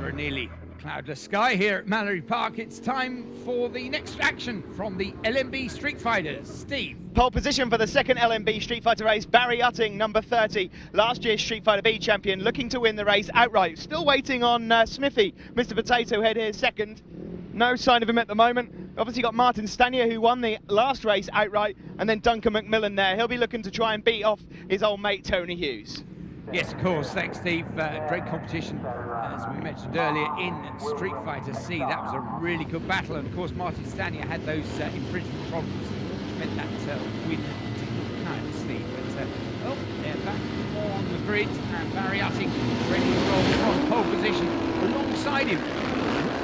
Under a nearly cloudless sky here at Mallory Park, it's time for the next action from the LMB Streetfighters. Steve. Pole position for the second LMB Street Fighter race, Barry Utting, number 30, last year's Street Fighter B champion, looking to win the race outright. Still waiting on Smithy, Mr. Potato Head here second. No sign of him at the moment. Obviously got Martin Stanier, who won the last race outright, and then Duncan McMillan there. He'll be looking to try and beat off his old mate Tony Hughes. Yes, of course. Thanks, Steve. Great competition, as we mentioned earlier, in Street Fighter C. That was a really good battle, and of course Martin Stanier had those infringement problems, which meant that win didn't count, Steve. But oh, they're back on the grid, and Barry Utting ready to roll from pole position alongside him.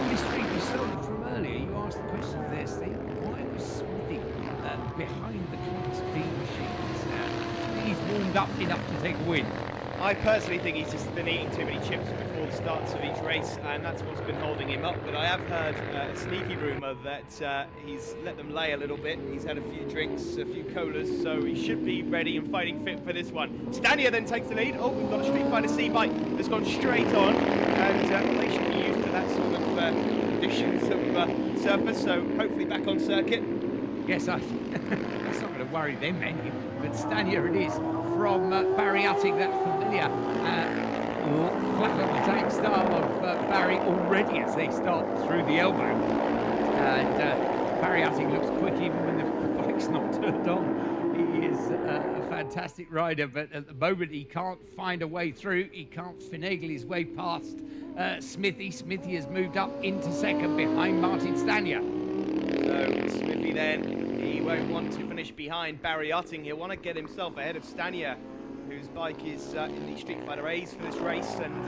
Mystery we started from earlier. You asked the question there, Steve. Why was Smithy behind the Class B machines? He's warmed up enough to take a win. I personally think he's just been eating too many chips before the starts of each race, and that's what's been holding him up. But I have heard a sneaky rumour that he's let them lay a little bit. He's had a few drinks, a few colas, so he should be ready and fighting fit for this one. Stanier then takes the lead. Oh, we've got a Street Fighter C bike that's gone straight on, and they should be used to that sort of conditions of surface, so hopefully back on circuit. Yes, that's not going to worry them any, but Stanier it is from Barry Utting, that familiar flat on the tank style of Barry already as they start through the elbow. And Barry Utting looks quick even when the bike's not turned on. He is a fantastic rider, but at the moment he can't find a way through. He can't finagle his way past Smithy. Smithy has moved up into second behind Martin Stanier. So Smithy then, he won't want to finish behind Barry Utting. He'll want to get himself ahead of Stanier, whose bike is in the Street Fighter A's for this race, and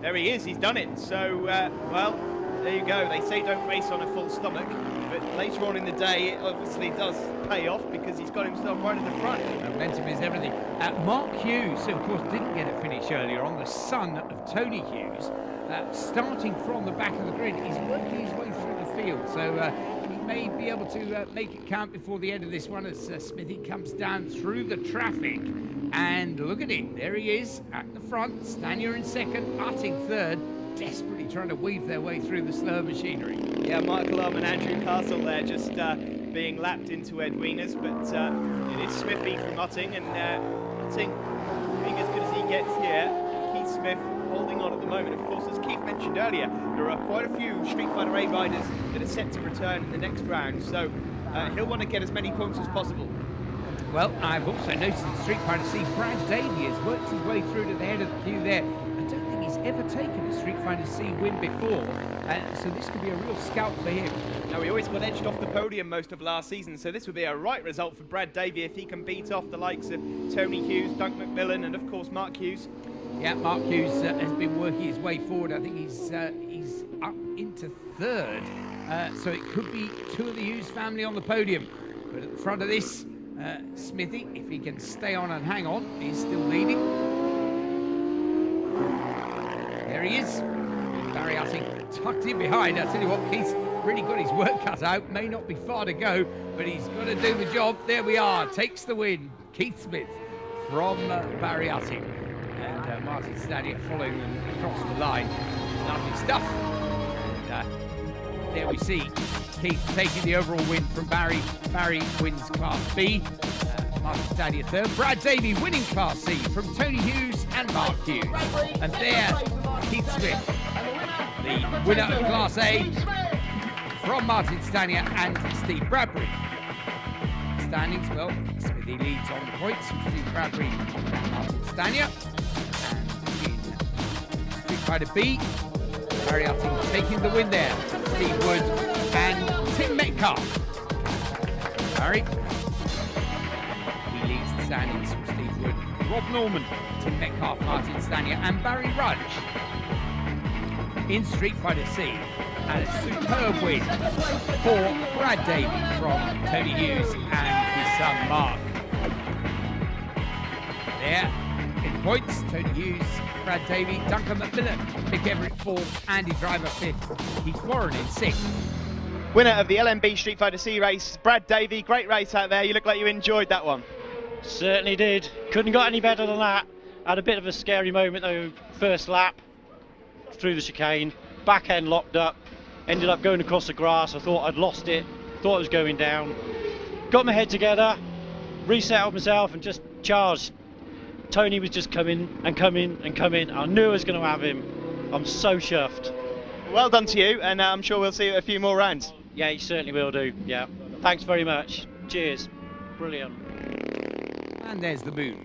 there he is, he's done it. So, well, there you go. They say don't race on a full stomach, but later on in the day, it obviously does pay off because he's got himself right at the front. Momentum is everything. Mark Hughes, who of course didn't get a finish earlier on, the son of Tony Hughes, starting from the back of the grid, he's working his way through the field, so he may be able to make it count before the end of this one as Smithy comes down through the traffic. And look at him, there he is at the front, Stanier in second, Utting third, desperately trying to weave their way through the slow machinery. Yeah, Michael Love and Andrew Castle there just being lapped into Ed Wieners, but it is Smithy from Utting, and Utting being as good as he gets here. Keith Smith holding on at the moment. Of course, as Keith mentioned earlier, there are quite a few Street Fighter A riders that are set to return in the next round, so he'll want to get as many points as possible. Well, I've also noticed in Street Fighter C, Brad Davey has worked his way through to the head of the queue there. I don't think he's ever taken a Street Fighter C win before, so this could be a real scalp for him. Now, he always got edged off the podium most of last season, so this would be a right result for Brad Davey if he can beat off the likes of Tony Hughes, Dunk McMillan, and of course Mark Hughes. Yeah, Mark Hughes has been working his way forward. I think he's up into third, so it could be two of the Hughes family on the podium. But at the front of this, Smithy, if he can stay on and hang on, he's still leading. There he is. Barry Utting tucked in behind. I tell you what, Keith's really got his work cut out. May not be far to go, but he's got to do the job. There we are. Takes the win. Keith Smith from Barry Utting. And Martin Stanier following them across the line. Lovely stuff. And there we see Keith taking the overall win from Barry. Barry wins Class B. Martin Stanier third. Brad Davey winning Class C from Tony Hughes and Mark Hughes. And there, Keith Smith, the winner of Class A from Martin Stanier and Steve Bradbury. Standings, well, Smithy leads on the points from Steve Bradbury and Martin Stanier. And in Street Fighter B, Barry Utting taking the win there. Steve Wood and Tim Metcalf. Barry. He leads the standings from Steve Wood, Rob Norman, Tim Metcalf, Martin Stanier, and Barry Rudge. In Street Fighter C, and a superb win for Brad Davey from Tony Hughes and his son Mark. There, in points, Tony Hughes, Brad Davey, Duncan McMillan, Mick Everett fourth, Andy Driver fifth, Keith Warren in sixth. Winner of the LMB Street Fighter C race, Brad Davey. Great race out there. You look like you enjoyed that one. Certainly did. Couldn't got any better than that. Had a bit of a scary moment though, first lap. through the chicane, back end locked up, ended up going across the grass. I thought I'd lost it, thought I was going down. Got my head together, resettled myself and just charged. Tony was just coming and coming and coming. I knew I was going to have him. I'm so chuffed. Well done to you, and I'm sure we'll see you at a few more rounds. Yeah, you certainly will do. Yeah. Thanks very much. Cheers. Brilliant. And there's the moon.